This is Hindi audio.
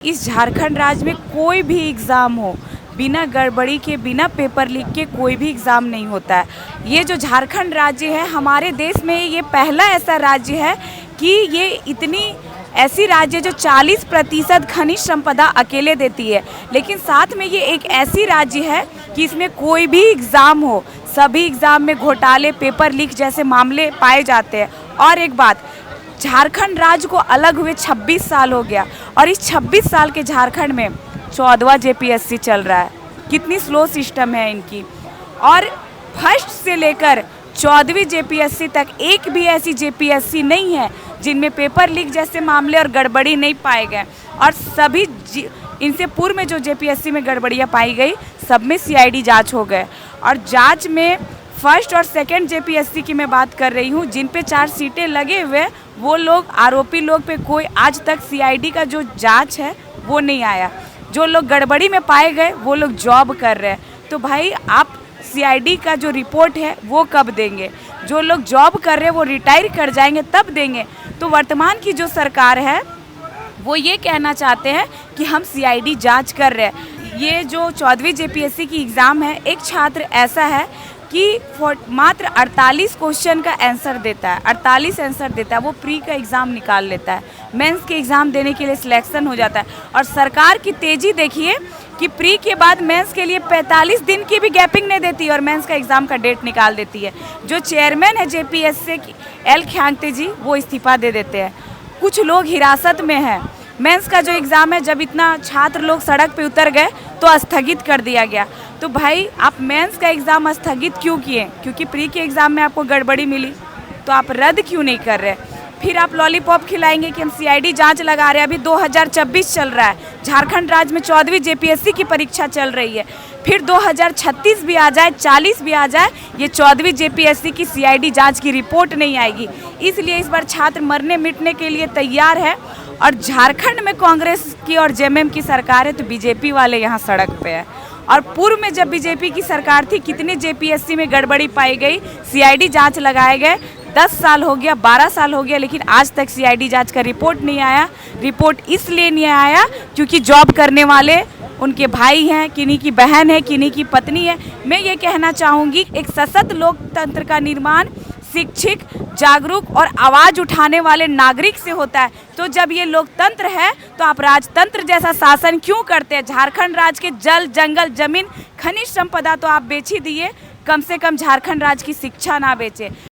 इस झारखंड राज्य में कोई भी एग्ज़ाम हो, बिना गड़बड़ी के, बिना पेपर लीक के कोई भी एग्ज़ाम नहीं होता है। ये जो झारखंड राज्य है, हमारे देश में ये पहला ऐसा राज्य है कि ये इतनी ऐसी राज्य जो 40% खनिज संपदा अकेले देती है। लेकिन साथ में ये एक ऐसी राज्य है कि इसमें कोई भी एग्ज़ाम हो, सभी एग्ज़ाम में घोटाले, पेपर लीक जैसे मामले पाए जाते हैं। और एक बात, झारखंड राज्य को अलग हुए 26 साल हो गया और इस 26 साल के झारखंड में 14वां जेपीएससी चल रहा है। कितनी स्लो सिस्टम है इनकी। और फर्स्ट से लेकर 14वीं जेपीएससी तक एक भी ऐसी जेपीएससी नहीं है जिनमें पेपर लीक जैसे मामले और गड़बड़ी नहीं पाए गए। और सभी इनसे पूर्व में जो जेपीएससी में गड़बड़ियाँ पाई गई, सब में सीआईडी जांच हो गए। और जांच में फर्स्ट और सेकंड जेपीएससी की मैं बात कर रही हूँ, जिन पे 4 सीटें लगे हुए, वो लोग आरोपी लोग पे कोई आज तक सीआईडी का जो जांच है वो नहीं आया। जो लोग गड़बड़ी में पाए गए वो लोग जॉब कर रहे हैं। तो भाई आप सीआईडी का जो रिपोर्ट है वो कब देंगे? जो लोग जॉब कर रहे हैं वो रिटायर कर जाएंगे तब देंगे। तो वर्तमान की जो सरकार है वो ये कहना चाहते हैं कि हम सीआईडी जांच कर रहे हैं। ये जो 14वीं जेपीएससी की एग्ज़ाम है, एक छात्र ऐसा है कि मात्र 48 क्वेश्चन का आंसर देता है, 48 आंसर देता है, वो प्री का एग्ज़ाम निकाल लेता है, मेंस के एग्ज़ाम देने के लिए सिलेक्शन हो जाता है। और सरकार की तेज़ी देखिए कि प्री के बाद मेंस के लिए 45 दिन की भी गैपिंग नहीं देती और मेंस का एग्ज़ाम का डेट निकाल देती है। जो चेयरमैन है जेपीएससी की एल ख्यांगते जी, वो इस्तीफ़ा दे देते हैं। कुछ लोग हिरासत में हैं। मेंस का जो एग्ज़ाम है, जब इतना छात्र लोग सड़क पे उतर गए तो स्थगित कर दिया गया। तो भाई आप मेंस का एग्ज़ाम स्थगित क्यों किए? क्योंकि प्री के एग्ज़ाम में आपको गड़बड़ी मिली, तो आप रद्द क्यों नहीं कर रहे? फिर आप लॉलीपॉप खिलाएंगे कि हम सीआईडी जांच लगा रहे हैं। अभी 2026 चल रहा है, झारखंड राज्य में 14वीं जेपीएससी की परीक्षा चल रही है। फिर 2036 भी आ जाए, 40 भी आ जाए, ये 14वीं जेपीएससी की सीआईडी जांच की रिपोर्ट नहीं आएगी। इसलिए इस बार छात्र मरने मिटने के लिए तैयार है। और झारखंड में कांग्रेस की और जेएमएम की सरकार है, तो बीजेपी वाले यहाँ सड़क पे है। और पूर्व में जब बीजेपी की सरकार थी, कितने जेपीएससी में गड़बड़ी पाई गई, सीआईडी जांच लगाए गए। 10 साल हो गया, 12 साल हो गया, लेकिन आज तक सीआईडी जांच का रिपोर्ट नहीं आया। रिपोर्ट इसलिए नहीं आया क्योंकि जॉब करने वाले उनके भाई हैं, किन्हीं की बहन है, किन्हीं की पत्नी है। मैं ये कहना चाहूँगी, एक सशक्त लोकतंत्र का निर्माण शिक्षित, जागरूक और आवाज़ उठाने वाले नागरिक से होता है। तो जब ये लोकतंत्र है तो आप राजतंत्र जैसा शासन क्यों करते हैं? झारखंड राज्य के जल, जंगल, जमीन, खनिज संपदा तो आप बेच ही दिए, कम से कम झारखंड राज्य की शिक्षा ना बेचे।